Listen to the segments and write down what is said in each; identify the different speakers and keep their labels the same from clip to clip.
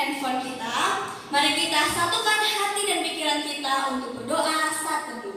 Speaker 1: handphone kita, mari kita satukan hati dan pikiran kita untuk berdoa saat teduh.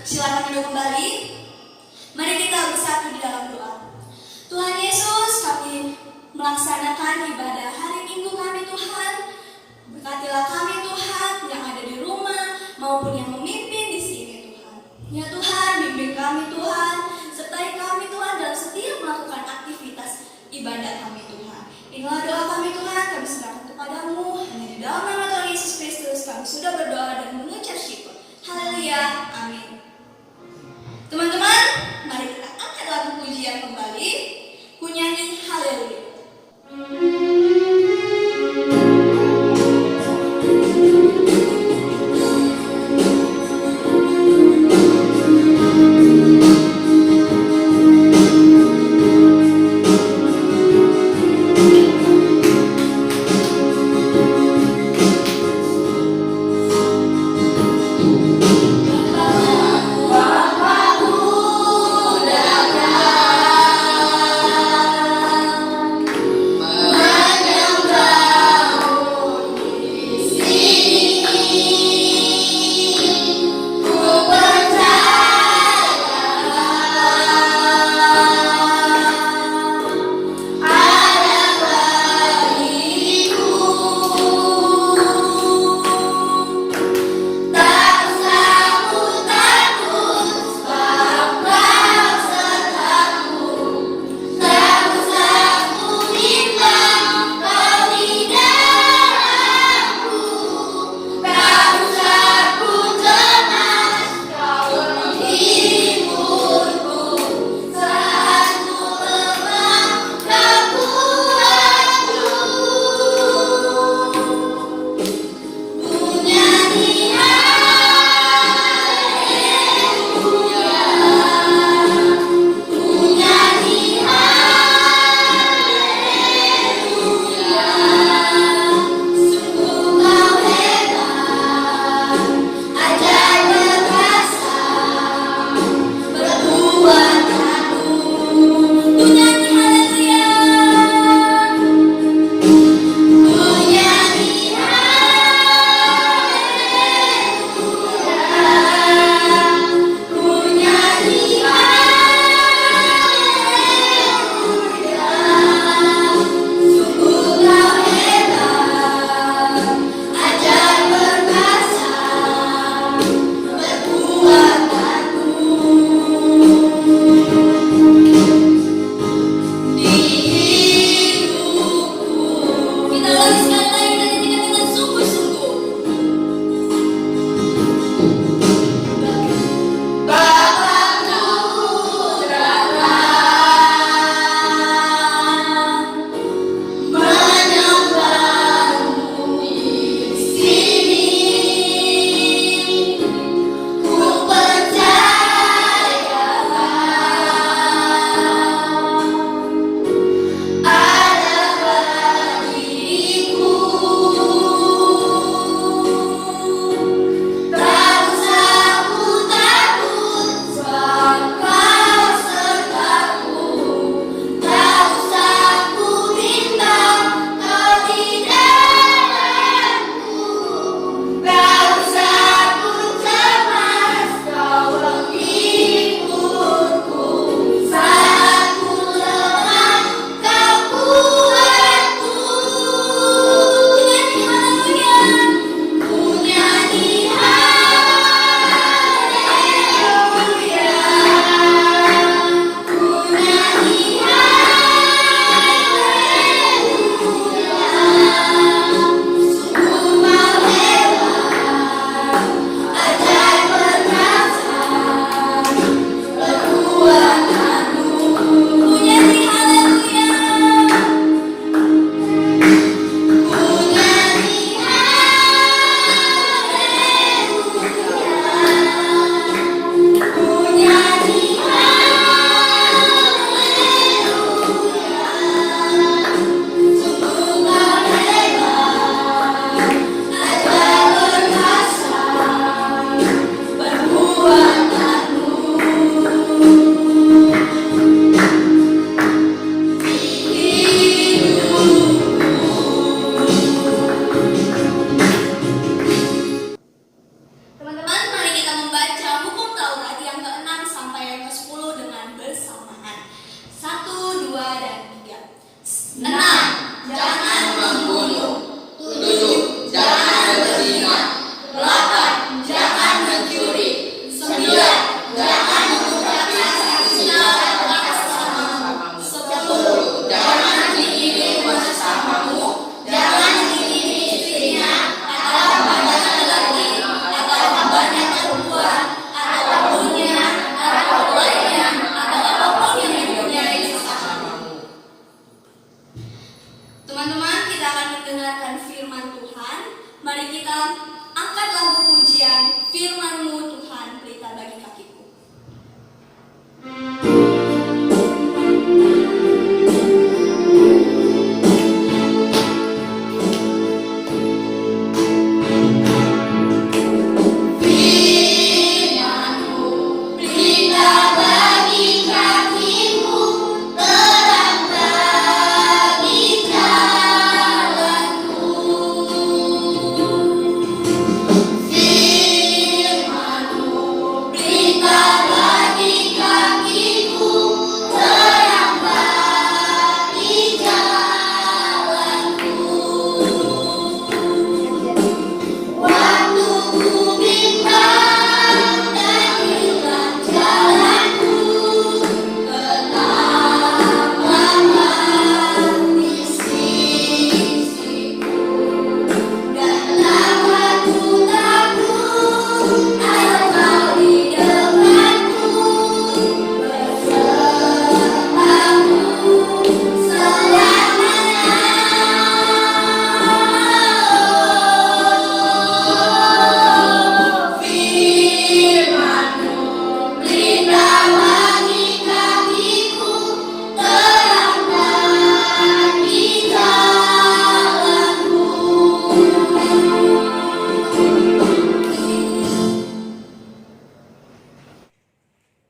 Speaker 1: Silakan duduk kembali. Mari kita bersatu di dalam doa. Tuhan Yesus, kami melaksanakan ibadah hari Minggu kami Tuhan. Berkatilah kami Tuhan yang ada di rumah maupun yang memimpin di sini Tuhan. Ya Tuhan, bimbing kami Tuhan, sertai kami Tuhan dalam setiap melakukan aktivitas ibadah kami Tuhan. Inilah doa kami Tuhan, kami serahkan kepadamu. Hanya di dalam nama Tuhan Yesus Kristus kami sudah berdoa dan mengucap syukur. Haleluya, amin. Teman-teman, mari kita angkat lagu pujian kembali. Ku nyanyi haleluya.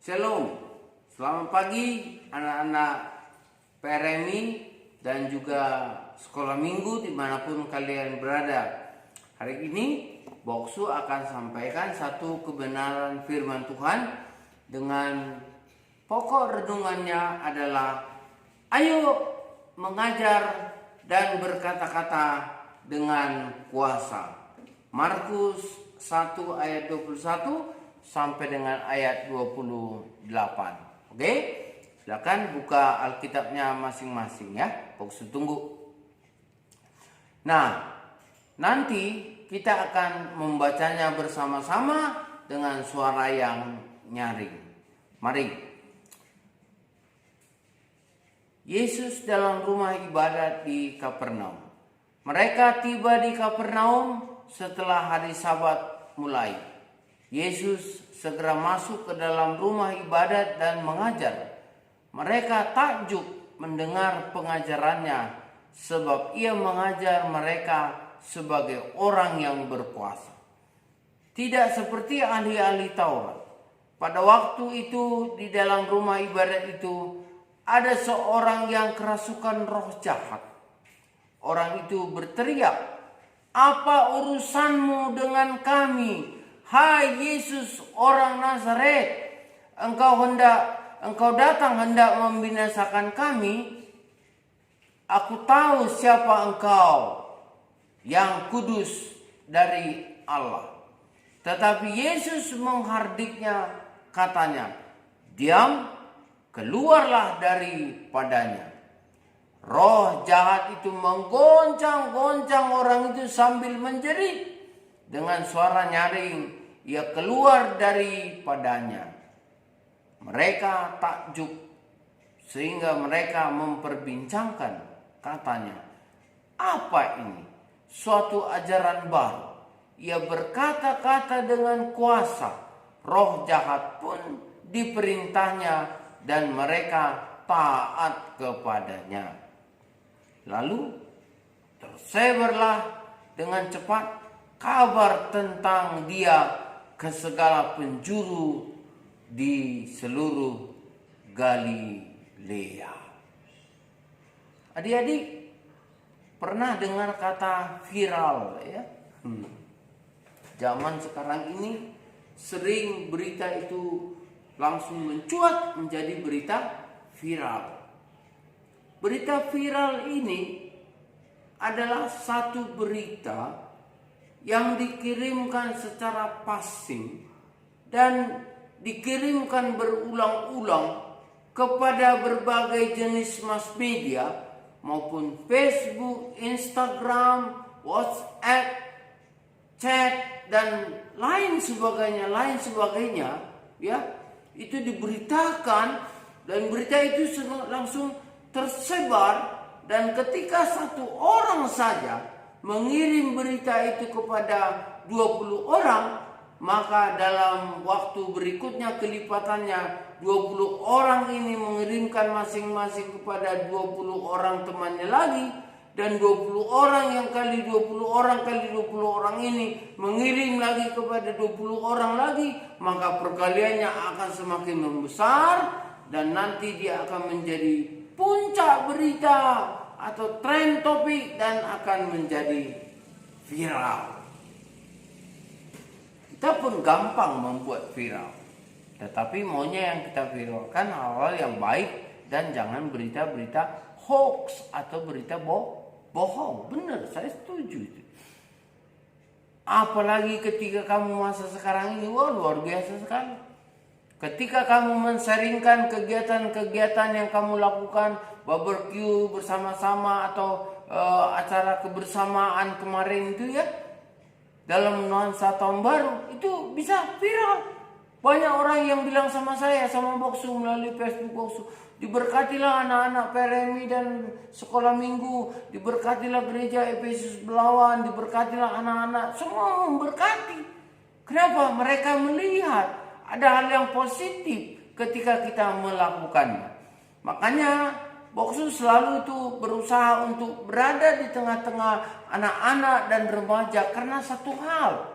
Speaker 2: Shalom, selamat pagi anak-anak PRMI dan juga sekolah minggu dimanapun kalian berada. Hari ini Boksu akan sampaikan satu kebenaran firman Tuhan dengan pokok renungannya adalah ayo mengajar dan berkata-kata dengan kuasa. Markus 1 ayat 21 sampai dengan ayat 28. Oke? Silakan buka Alkitabnya masing-masing ya. Boksu tunggu. Nah, nanti kita akan membacanya bersama-sama dengan suara yang nyaring. Mari. Yesus dalam rumah ibadat di Kapernaum. Mereka tiba di Kapernaum setelah hari Sabat mulai. Yesus segera masuk ke dalam rumah ibadat dan mengajar. Mereka takjub mendengar pengajarannya sebab ia mengajar mereka sebagai orang yang berkuasa. Tidak seperti ahli-ahli Taurat. Pada waktu itu di dalam rumah ibadat itu ada seorang yang kerasukan roh jahat. Orang itu berteriak, "Apa urusanmu dengan kami, hai Yesus orang Nazaret? Engkau datang hendak membinasakan kami? Aku tahu siapa engkau, yang kudus dari Allah." Tetapi Yesus menghardiknya, katanya, "Diam, keluarlah daripadanya." Roh jahat itu menggoncang-goncang orang itu sambil menjerit. Dengan suara nyaring, ia keluar daripadanya. Mereka takjub sehingga mereka memperbincangkan, katanya, "Apa ini? Suatu ajaran baru. Ia berkata-kata dengan kuasa. Roh jahat pun diperintahnya dan mereka taat kepadanya." Lalu tersebarlah dengan cepat kabar tentang dia ke segala penjuru di seluruh Galilea. Adik-adik pernah dengar kata viral ya? Zaman sekarang ini sering berita itu langsung mencuat menjadi berita viral. Berita viral ini adalah satu berita yang dikirimkan secara passing dan dikirimkan berulang-ulang kepada berbagai jenis mass media maupun Facebook, Instagram, WhatsApp, chat dan lain sebagainya ya. Itu diberitakan dan berita itu langsung tersebar, dan ketika satu orang saja mengirim berita itu kepada 20 orang, maka dalam waktu berikutnya kelipatannya 20 orang ini mengirimkan masing-masing kepada 20 orang temannya lagi, dan 20 orang yang kali 20 orang kali 20 orang ini mengirim lagi kepada 20 orang lagi, maka perkaliannya akan semakin membesar dan nanti dia akan menjadi puncak berita atau tren topik dan akan menjadi viral. Kita pun gampang membuat viral, tetapi maunya yang kita viralkan hal-hal yang baik dan jangan berita-berita hoax atau berita bohong. Benar, saya setuju itu. Apalagi ketika kamu masa sekarang ini, luar biasa sekali. Ketika kamu men-sharingkan kegiatan-kegiatan yang kamu lakukan, barbecue bersama-sama atau acara kebersamaan kemarin itu ya, dalam nuansa tahun baru, itu bisa viral. Banyak orang yang bilang sama saya, sama Boksu melalui Facebook Boksu, diberkatilah anak-anak PRMI dan sekolah minggu, diberkatilah gereja Efesus Belawan, diberkatilah anak-anak, semua memberkati. Kenapa? Mereka melihat ada hal yang positif ketika kita melakukannya. Makanya Boksu selalu itu berusaha untuk berada di tengah-tengah anak-anak dan remaja karena satu hal.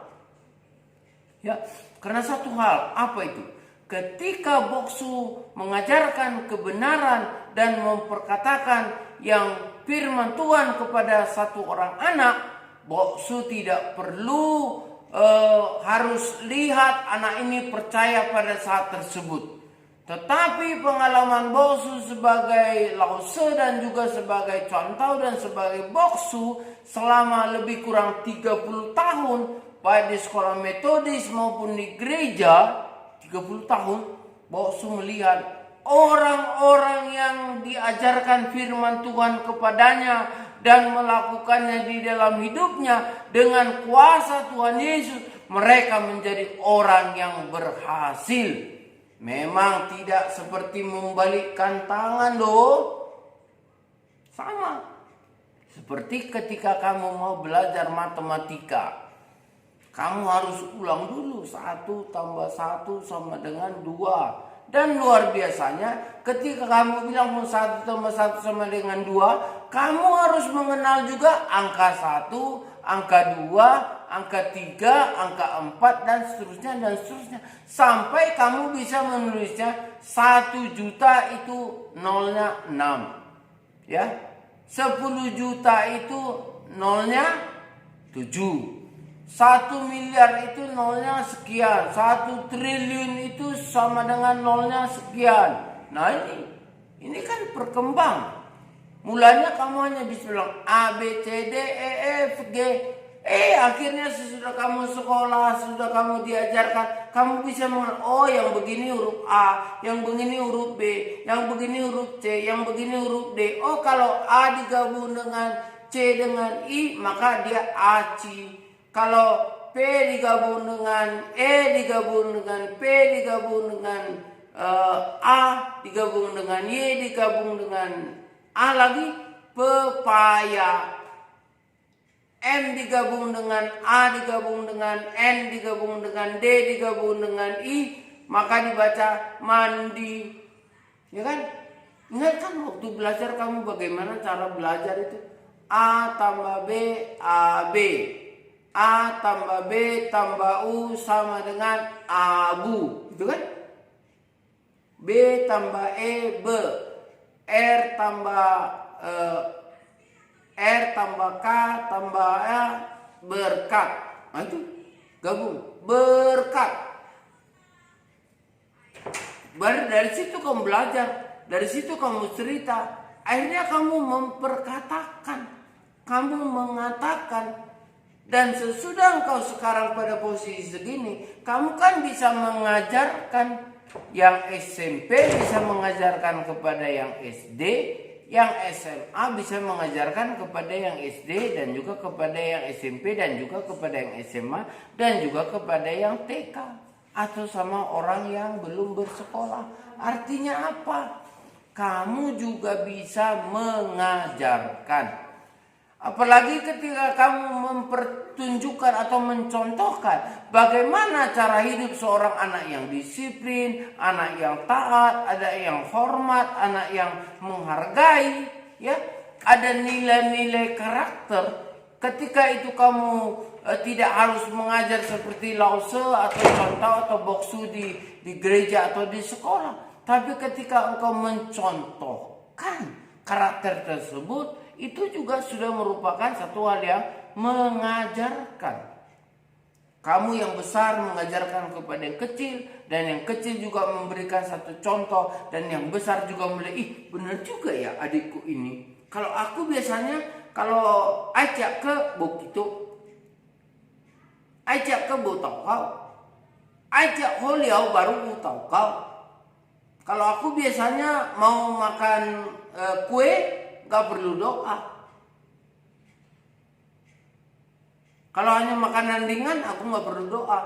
Speaker 2: Ya, karena satu hal, apa itu? ketika boksu mengajarkan kebenaran dan memperkatakan yang firman Tuhan kepada satu orang anak, boksu tidak perlu harus lihat anak ini percaya pada saat tersebut. Tetapi pengalaman boksu sebagai lause dan juga sebagai contoh dan sebagai boksu selama lebih kurang 30 tahun, baik di sekolah metodis maupun di gereja, 30 tahun, boksu melihat orang-orang yang diajarkan firman Tuhan kepadanya dan melakukannya di dalam hidupnya dengan kuasa Tuhan Yesus, mereka menjadi orang yang berhasil. Memang tidak seperti membalikkan tangan loh. Sama seperti ketika kamu mau belajar matematika, kamu harus ulang dulu 1 tambah 1 sama dengan 2. Dan luar biasanya ketika kamu bilang 1 tambah 1 sama dengan 2, kamu harus mengenal juga angka 1, angka 2, angka 3, angka 4 dan seterusnya. Sampai kamu bisa menulisnya 1 juta itu nolnya 6. Ya. 10 juta itu nolnya 7. 1 miliar itu nolnya sekian. 1 triliun itu sama dengan nolnya sekian. Nah ini kan berkembang. Mulanya kamu hanya bisa bilang A, B, C, D, E, F, G. Akhirnya sesudah kamu sekolah, sudah kamu diajarkan, kamu bisa mengenal, oh yang begini huruf A, yang begini huruf B, yang begini huruf C, yang begini huruf D. Oh kalau A digabung dengan C dengan I, maka dia ACI. Kalau P digabung dengan E, digabung dengan P, digabung dengan A, digabung dengan Y, digabung dengan A lagi, pepaya. M digabung dengan A, digabung dengan N, digabung dengan D, digabung dengan I, maka dibaca mandi. Ya kan? Ingat kan waktu belajar kamu bagaimana cara belajar itu? A tambah B, AB. A tambah B tambah U sama dengan abu, gitu kan? B tambah E, B. R tambah K tambah A, berkat. Nah itu gabung, berkat. Baru dari situ kamu belajar, dari situ kamu cerita. Akhirnya kamu memperkatakan, kamu mengatakan. Dan sesudah engkau sekarang pada posisi segini, kamu kan bisa mengajarkan yang SMP, bisa mengajarkan kepada yang SD, yang SMA bisa mengajarkan kepada yang SD dan juga kepada yang SMP dan juga kepada yang SMA dan juga kepada yang TK atau sama orang yang belum bersekolah. Artinya apa? Kamu juga bisa mengajarkan. Apalagi ketika kamu mempertunjukkan atau mencontohkan bagaimana cara hidup seorang anak yang disiplin, anak yang taat, ada yang hormat, anak yang menghargai, ya, ada nilai-nilai karakter. Ketika itu kamu tidak harus mengajar seperti lause atau contoh atau boksu di gereja atau di sekolah, tapi ketika engkau mencontohkan karakter tersebut, itu juga sudah merupakan satu hal yang mengajarkan. Kamu yang besar mengajarkan kepada yang kecil, dan yang kecil juga memberikan satu contoh, dan yang besar juga melihat, benar juga ya adikku ini. Kalau aku biasanya kalau ajak ke begitu, ajak ke botol kau, ajak holiau baru tahu kau. Kalau aku biasanya mau makan kue, gak perlu doa. Kalau hanya makanan ringan, aku gak perlu doa.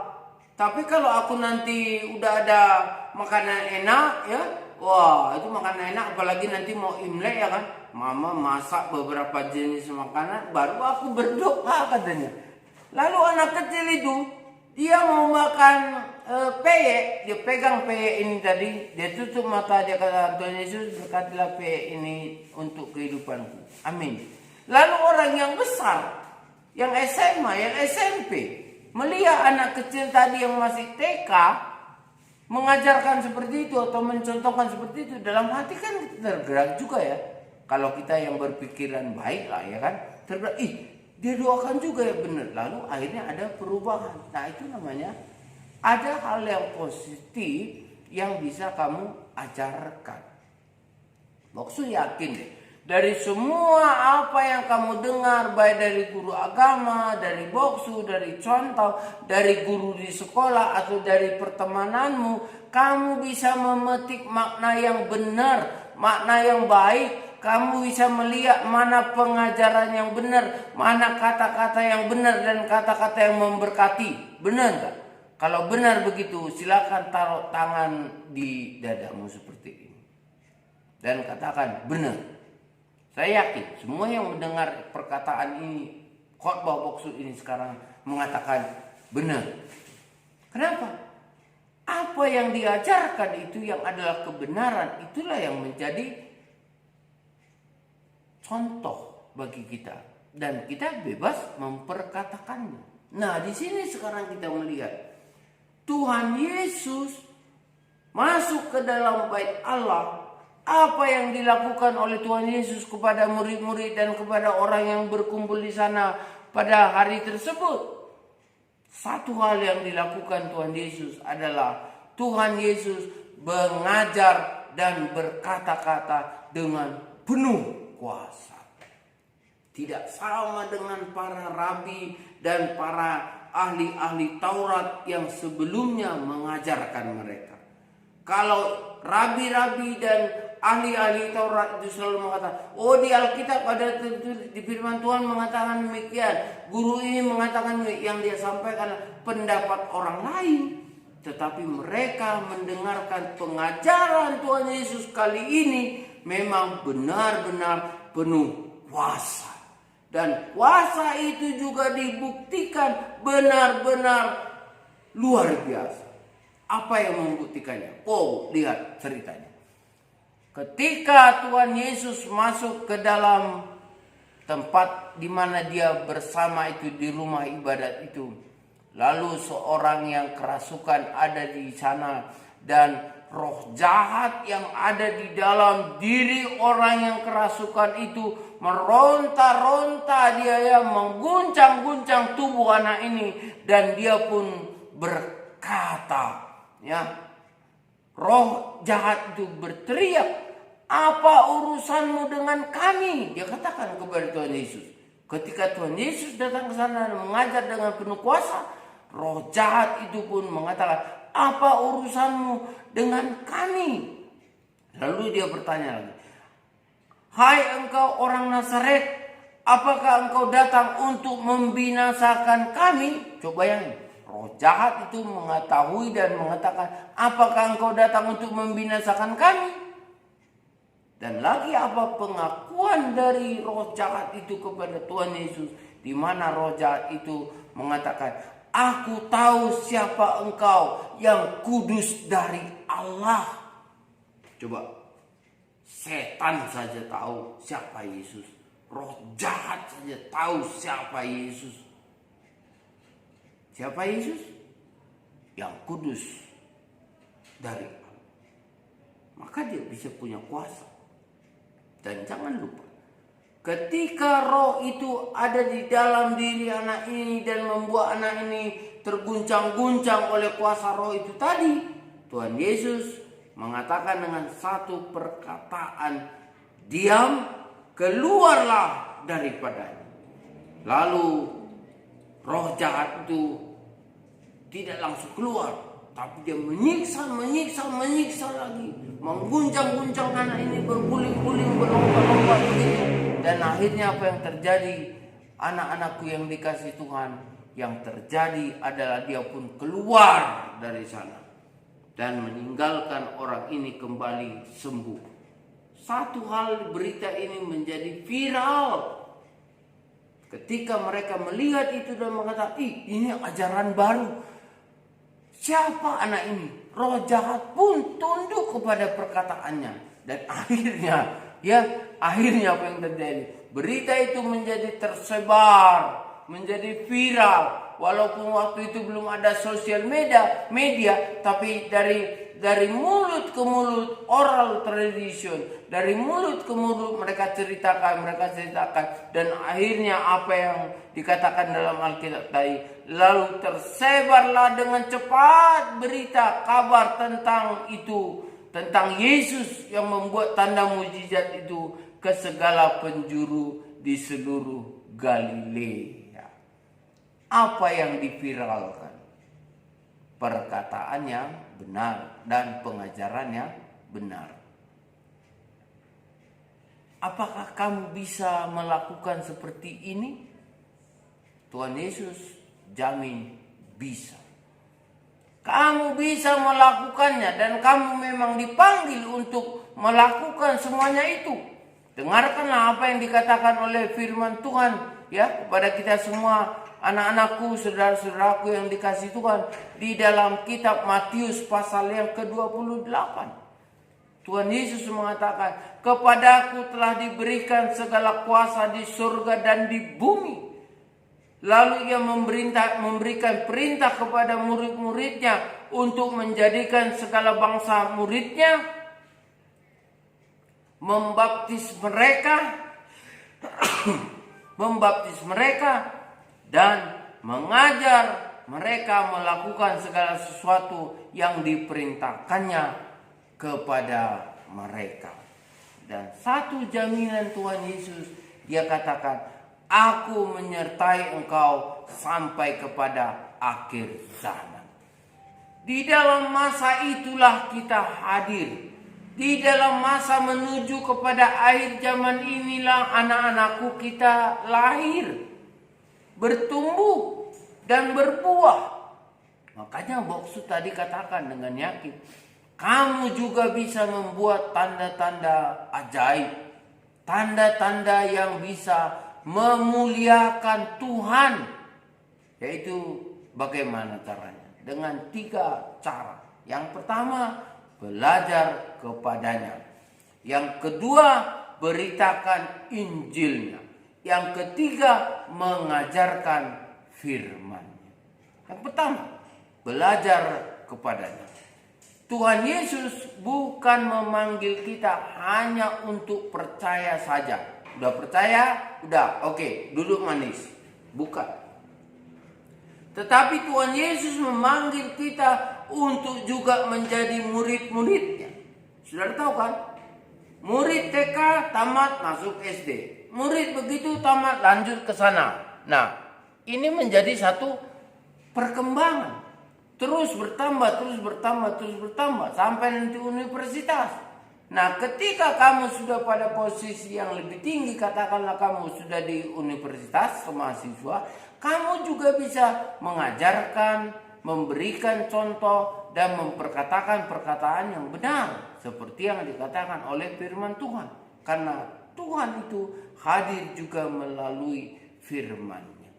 Speaker 2: Tapi kalau aku nanti udah ada makanan enak, ya, wah itu makanan enak. Apalagi nanti mau Imlek, ya kan, mama masak beberapa jenis makanan, baru aku berdoa katanya. Lalu anak kecil itu, dia mau makan peyek, dia pegang peyek ini tadi, dia tutup mata, dia kata, Tuhan Yesus berkatilah peyek ini untuk kehidupanku. Amin. Lalu orang yang besar, yang SMA, yang SMP, melihat anak kecil tadi yang masih TK, mengajarkan seperti itu atau mencontohkan seperti itu, dalam hati kan kita tergerak juga ya. Kalau kita yang berpikiran baik lah ya kan, tergerak, dia doakan juga ya, benar. Lalu akhirnya ada perubahan. Nah itu namanya ada hal yang positif yang bisa kamu ajarkan. Boksu yakin deh, dari semua apa yang kamu dengar, baik dari guru agama, dari Boksu, dari contoh, dari guru di sekolah atau dari pertemananmu, kamu bisa memetik makna yang benar, makna yang baik. Kamu bisa melihat mana pengajaran yang benar, mana kata-kata yang benar dan kata-kata yang memberkati. Benar enggak? Kalau benar begitu, silakan taruh tangan di dadamu seperti ini dan katakan benar. Saya yakin semua yang mendengar perkataan ini, khotbah Boksu ini sekarang mengatakan benar. Kenapa? Apa yang diajarkan itu yang adalah kebenaran, itulah yang menjadi contoh bagi kita dan kita bebas memperkatakannya. Nah, di sini sekarang kita melihat Tuhan Yesus masuk ke dalam bait Allah. Apa yang dilakukan oleh Tuhan Yesus kepada murid-murid dan kepada orang yang berkumpul di sana pada hari tersebut? Satu hal yang dilakukan Tuhan Yesus adalah Tuhan Yesus mengajar dan berkata-kata dengan penuh kuasa. Tidak sama dengan para rabi dan para ahli-ahli Taurat yang sebelumnya mengajarkan mereka. Kalau rabi-rabi dan ahli-ahli Taurat itu selalu mengatakan, di Alkitab ada di firman Tuhan mengatakan demikian, guru ini mengatakan yang dia sampaikan pendapat orang lain. Tetapi mereka mendengarkan pengajaran Tuhan Yesus kali ini memang benar-benar penuh kuasa. Dan kuasa itu juga dibuktikan benar-benar luar biasa. Apa yang membuktikannya? Lihat ceritanya. Ketika Tuhan Yesus masuk ke dalam tempat di mana dia bersama itu di rumah ibadat itu, lalu seorang yang kerasukan ada di sana dan roh jahat yang ada di dalam diri orang yang kerasukan itu meronta-ronta, dia mengguncang-guncang tubuh anak ini dan dia pun berkata, roh jahat itu berteriak, "Apa urusanmu dengan kami?" Dia katakan kepada Tuhan Yesus. Ketika Tuhan Yesus datang ke sana dan mengajar dengan penuh kuasa, roh jahat itu pun mengatakan, "Apa urusanmu dengan kami?" Lalu dia bertanya lagi, "Hai engkau orang Nazaret, apakah engkau datang untuk membinasakan kami?" Coba bayangin, roh jahat itu mengetahui dan mengatakan, "Apakah engkau datang untuk membinasakan kami?" Dan lagi apa pengakuan dari roh jahat itu kepada Tuhan Yesus, di mana roh jahat itu mengatakan, "Aku tahu siapa engkau, yang kudus dari Allah." Coba, setan saja tahu siapa Yesus. Roh jahat saja tahu siapa Yesus. Siapa Yesus? Yang kudus dari Allah. Maka dia bisa punya kuasa. Dan jangan lupa, ketika roh itu ada di dalam diri anak ini dan membuat anak ini terguncang-guncang oleh kuasa roh itu tadi, Tuhan Yesus mengatakan dengan satu perkataan, "Diam, keluarlah daripadanya." Lalu roh jahat itu tidak langsung keluar, tapi dia menyiksa lagi, mengguncang-guncang anak ini, berguling-guling, berlompat-lompat begitu. Dan akhirnya apa yang terjadi? Anak-anakku yang dikasih Tuhan, yang terjadi adalah dia pun keluar dari sana dan meninggalkan orang ini kembali sembuh. Satu hal, berita ini menjadi viral. Ketika mereka melihat itu dan mengatakan, ini ajaran baru. Siapa anak ini? Roh jahat pun tunduk kepada perkataannya. Dan akhirnya apa yang terjadi? Berita itu menjadi tersebar, menjadi viral. walaupun waktu itu belum ada sosial media, tapi dari mulut ke mulut, oral tradition, dari mulut ke mulut mereka ceritakan, dan akhirnya apa yang dikatakan dalam Alkitab tadi, lalu tersebarlah dengan cepat berita kabar tentang itu, tentang Yesus yang membuat tanda mujizat itu ke segala penjuru di seluruh Galilea. Apa yang diviralkan? Perkataan yang benar dan pengajaran yang benar. Apakah kamu bisa melakukan seperti ini? Tuhan Yesus jamin bisa. Kamu bisa melakukannya dan kamu memang dipanggil untuk melakukan semuanya itu. Dengarkanlah apa yang dikatakan oleh firman Tuhan ya kepada kita semua, anak-anakku, saudara-saudaraku yang dikasihi Tuhan, di dalam kitab Matius pasal yang ke-28. Tuhan Yesus mengatakan, "Kepadaku telah diberikan segala kuasa di surga dan di bumi." Lalu ia memberikan perintah kepada murid-muridnya untuk menjadikan segala bangsa muridnya, membaptis mereka dan mengajar mereka melakukan segala sesuatu yang diperintahkannya kepada mereka. Dan satu jaminan Tuhan Yesus, dia katakan, "Aku menyertai engkau sampai kepada akhir zaman." Di dalam masa itulah kita hadir. Di dalam masa menuju kepada akhir zaman inilah anak-anakku kita lahir, bertumbuh dan berbuah. Makanya Boksu tadi katakan dengan yakin, kamu juga bisa membuat tanda-tanda ajaib, tanda-tanda yang bisa memuliakan Tuhan. Yaitu bagaimana caranya? Dengan 3 cara. Yang pertama, belajar kepadanya. Yang kedua, beritakan Injilnya. Yang ketiga, mengajarkan firman-Nya. Yang pertama, belajar kepadanya. Tuhan Yesus bukan memanggil kita hanya untuk percaya saja. Udah percaya? Udah, oke, duduk manis. Bukan. Tetapi Tuhan Yesus memanggil kita untuk juga menjadi murid-muridnya. Saudara tahu kan? Murid TK tamat masuk SD. Murid begitu tamat lanjut ke sana. Nah, ini menjadi satu perkembangan. Terus bertambah sampai nanti universitas. Nah, ketika kamu sudah pada posisi yang lebih tinggi, katakanlah kamu sudah di universitas mahasiswa, kamu juga bisa mengajarkan, memberikan contoh dan memperkatakan perkataan yang benar seperti yang dikatakan oleh firman Tuhan. Karena Tuhan itu hadir juga melalui firman-Nya.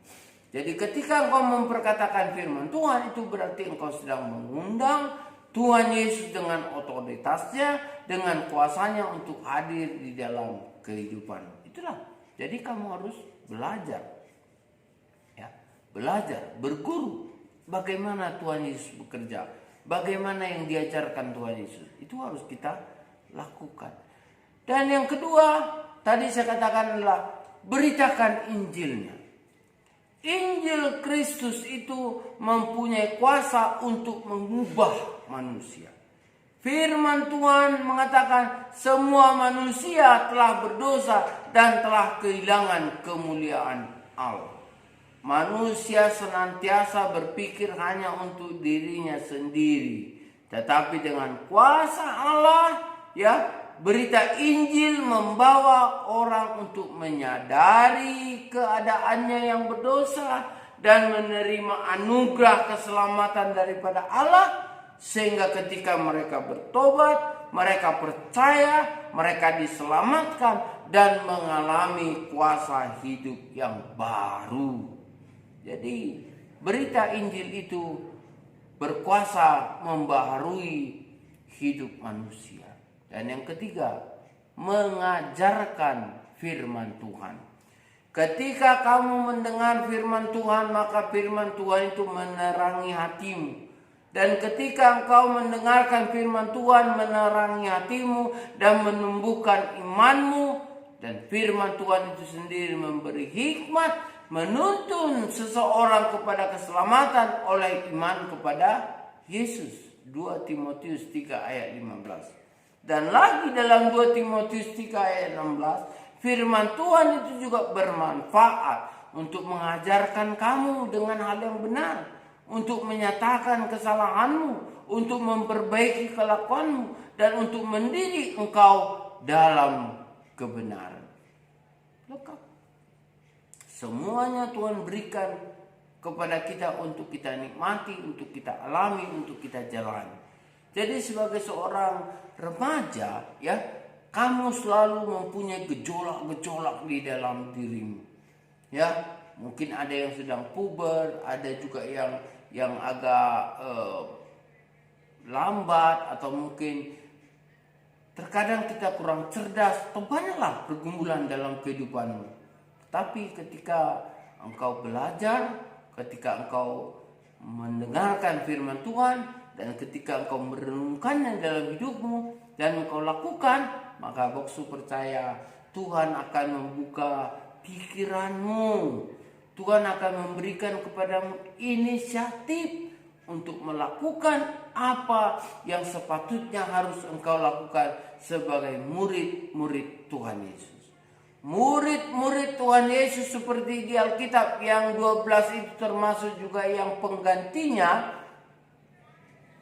Speaker 2: Jadi ketika engkau memperkatakan firman Tuhan, itu berarti engkau sedang mengundang Tuhan Yesus dengan otoritasnya, dengan kuasanya untuk hadir di dalam kehidupan. Itulah. Jadi kamu harus belajar. Ya, belajar, berguru. Bagaimana Tuhan Yesus bekerja? Bagaimana yang diajarkan Tuhan Yesus? Itu harus kita lakukan. Dan yang kedua, tadi saya katakan adalah beritakan Injilnya. Injil Kristus itu mempunyai kuasa untuk mengubah manusia. Firman Tuhan mengatakan semua manusia telah berdosa dan telah kehilangan kemuliaan Allah. Manusia senantiasa berpikir hanya untuk dirinya sendiri. Tetapi dengan kuasa Allah, ya, berita Injil membawa orang untuk menyadari keadaannya yang berdosa dan menerima anugerah keselamatan daripada Allah, sehingga ketika mereka bertobat, mereka percaya, mereka diselamatkan dan mengalami kuasa hidup yang baru. Jadi berita Injil itu berkuasa membaharui hidup manusia. Dan yang ketiga, mengajarkan firman Tuhan. Ketika kamu mendengar firman Tuhan, maka firman Tuhan itu menerangi hatimu. Dan ketika engkau mendengarkan firman Tuhan, menerangi hatimu dan menumbuhkan imanmu. Dan firman Tuhan itu sendiri memberi hikmat, menuntun seseorang kepada keselamatan oleh iman kepada Yesus. 2 Timotius 3 ayat 15. Dan lagi dalam 2 Timotius 3 ayat 16, firman Tuhan itu juga bermanfaat untuk mengajarkan kamu dengan hal yang benar, untuk menyatakan kesalahanmu, untuk memperbaiki kelakuanmu, dan untuk mendidik engkau dalam kebenaran. Lengkap. Semuanya Tuhan berikan kepada kita untuk kita nikmati, untuk kita alami, untuk kita jalani. Jadi sebagai seorang remaja, ya, kamu selalu mempunyai gejolak-gejolak di dalam dirimu. Ya, mungkin ada yang sedang puber, ada juga yang agak lambat, atau mungkin terkadang kita kurang cerdas. Banyaklah pergumulan dalam kehidupanmu. Tapi ketika engkau belajar, ketika engkau mendengarkan firman Tuhan, dan ketika engkau merenungkannya dalam hidupmu dan engkau lakukan, maka Boksu percaya Tuhan akan membuka pikiranmu. Tuhan akan memberikan kepadamu inisiatif untuk melakukan apa yang sepatutnya harus engkau lakukan sebagai murid-murid Tuhan Yesus. Murid-murid Tuhan Yesus seperti di Alkitab yang 12 itu termasuk juga yang penggantinya,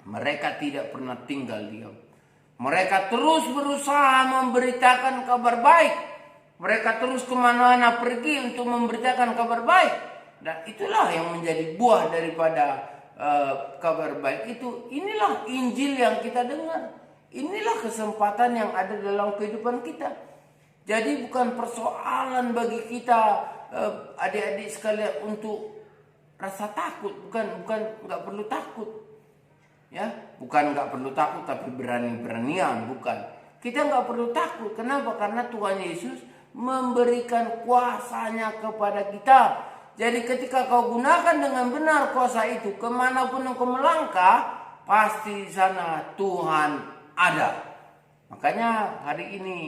Speaker 2: mereka tidak pernah tinggal diam. Mereka terus berusaha memberitakan kabar baik. Mereka terus kemana-mana pergi untuk memberitakan kabar baik. Dan itulah yang menjadi buah daripada kabar baik itu. Inilah Injil yang kita dengar. Inilah kesempatan yang ada dalam kehidupan kita. Jadi bukan persoalan bagi kita adik-adik sekalian untuk rasa takut. Bukan nggak perlu takut. Ya, bukan nggak perlu takut tapi berani-beranian, bukan. Kita nggak perlu takut. Kenapa? Karena Tuhan Yesus memberikan kuasanya kepada kita. Jadi ketika kau gunakan dengan benar kuasa itu, kemanapun engkau melangkah, pasti di sana Tuhan ada. Makanya hari ini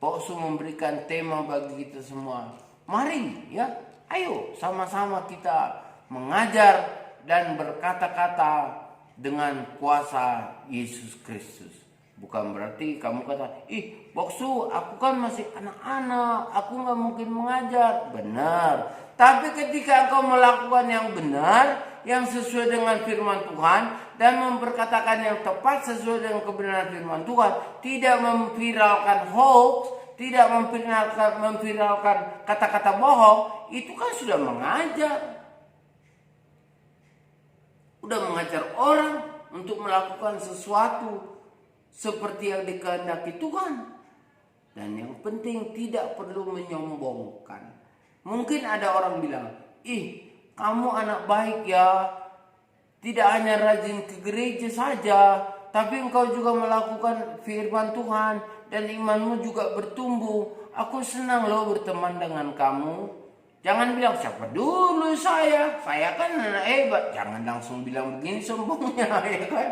Speaker 2: Boksu memberikan tema bagi kita semua. Mari, ya, ayo sama-sama kita mengajar dan berkata-kata dengan kuasa Yesus Kristus. Bukan berarti kamu kata, Boksu, aku kan masih anak-anak, aku gak mungkin mengajar. Benar. Tapi ketika engkau melakukan yang benar, yang sesuai dengan firman Tuhan, dan memperkatakan yang tepat sesuai dengan kebenaran firman Tuhan, tidak memviralkan hoax, tidak memviralkan kata-kata bohong, itu kan sudah mengajar. Udah mengajar orang untuk melakukan sesuatu seperti yang dikehendaki Tuhan. Dan yang penting tidak perlu menyombongkan. Mungkin ada orang bilang, kamu anak baik ya, tidak hanya rajin ke gereja saja, tapi engkau juga melakukan firman Tuhan dan imanmu juga bertumbuh. Aku senang loh berteman dengan kamu. Jangan bilang siapa dulu saya kan anak hebat. Jangan langsung bilang begini sombongnya, ya kan?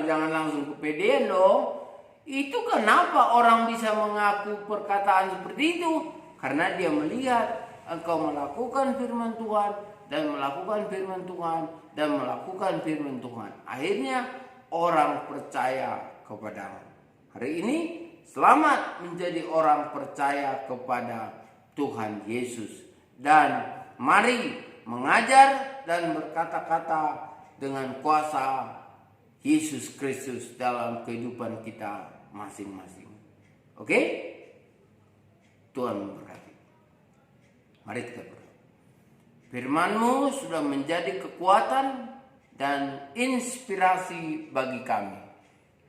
Speaker 2: Jangan langsung kepedean dong. Itu kenapa orang bisa mengaku perkataan seperti itu? Karena dia melihat engkau melakukan firman Tuhan dan melakukan firman Tuhan dan melakukan firman Tuhan. Akhirnya orang percaya kepadamu. Hari ini selamat menjadi orang percaya kepada Tuhan Yesus. Dan mari mengajar dan berkata-kata dengan kuasa Yesus Kristus dalam kehidupan kita masing-masing. Oke? Tuhan memberkati. Mari kita berdoa. Firman-Mu sudah menjadi kekuatan dan inspirasi bagi kami.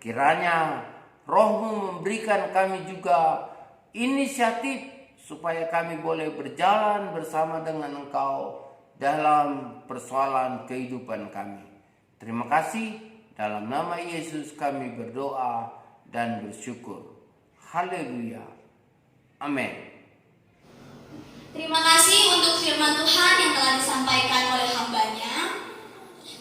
Speaker 2: Kiranya Roh-Mu memberikan kami juga inisiatif supaya kami boleh berjalan bersama dengan Engkau dalam persoalan kehidupan kami. Terima kasih. Dalam nama Yesus kami berdoa dan bersyukur. Haleluya. Amin.
Speaker 1: Terima kasih untuk firman Tuhan yang telah disampaikan oleh hamba-Nya.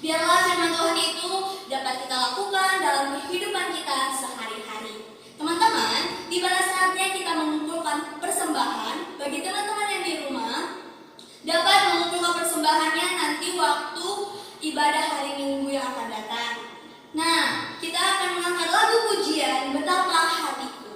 Speaker 1: Biarlah firman Tuhan itu dapat kita lakukan dalam kehidupan kita sehari-hari. Teman-teman, tibalah saatnya kita mengumpulkan persembahan bagi teman-teman yang di rumah. Dapat mengumpulkan persembahannya nanti waktu ibadah hari Minggu yang akan datang. Nah, kita akan mengangkat lagu pujian Betapa Hatiku.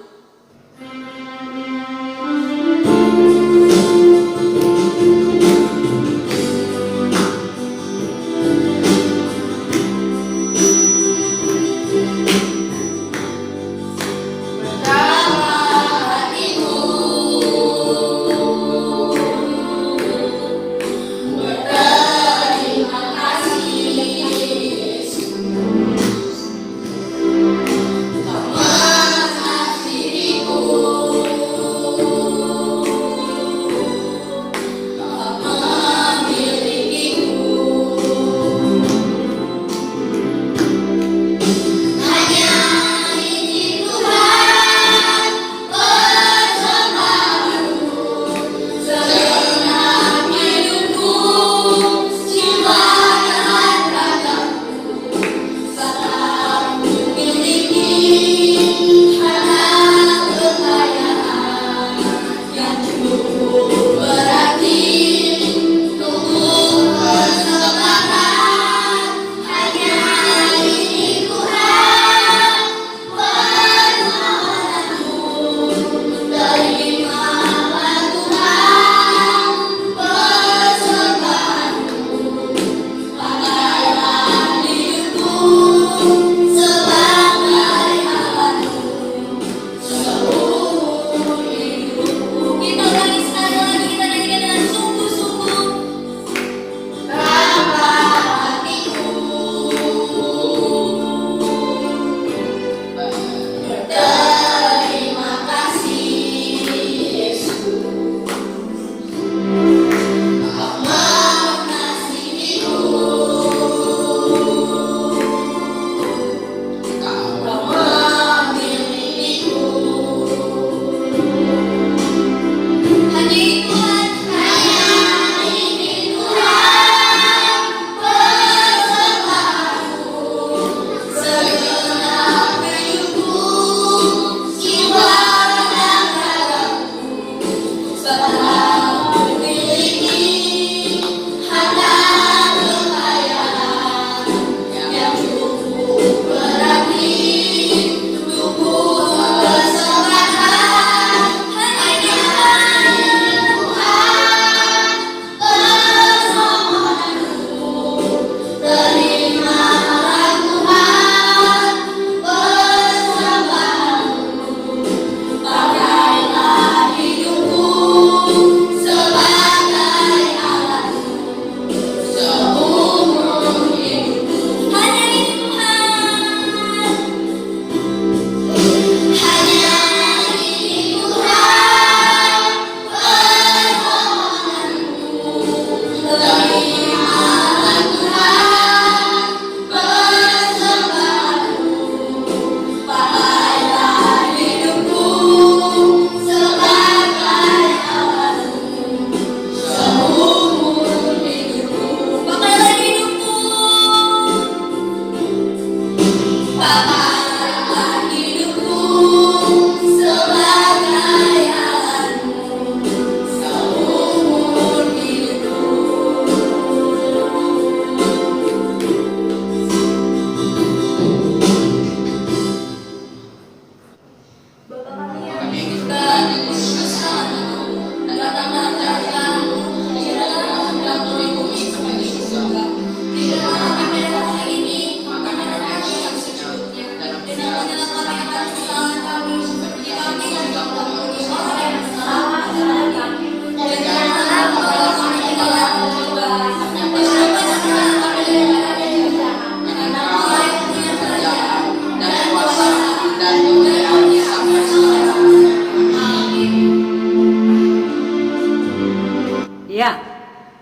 Speaker 3: Ya.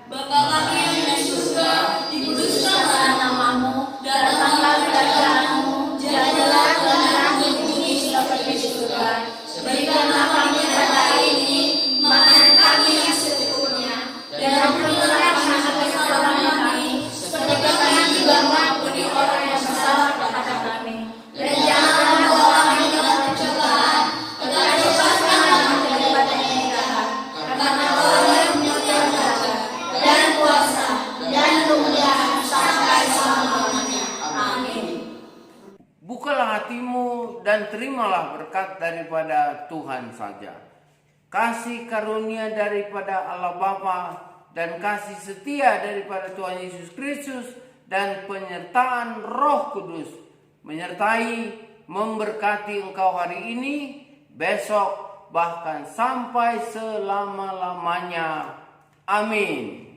Speaker 1: Bapa kami yang di surga, dikuduskanlah namamu, datanglah kerajaanmu, jadilah kehendakmu di bumi seperti
Speaker 2: bukalah hatimu dan terimalah berkat daripada Tuhan saja. Kasih karunia daripada Allah Bapa dan kasih setia daripada Tuhan Yesus Kristus dan penyertaan Roh Kudus menyertai, memberkati engkau hari ini, besok, bahkan sampai selama-lamanya. Amin.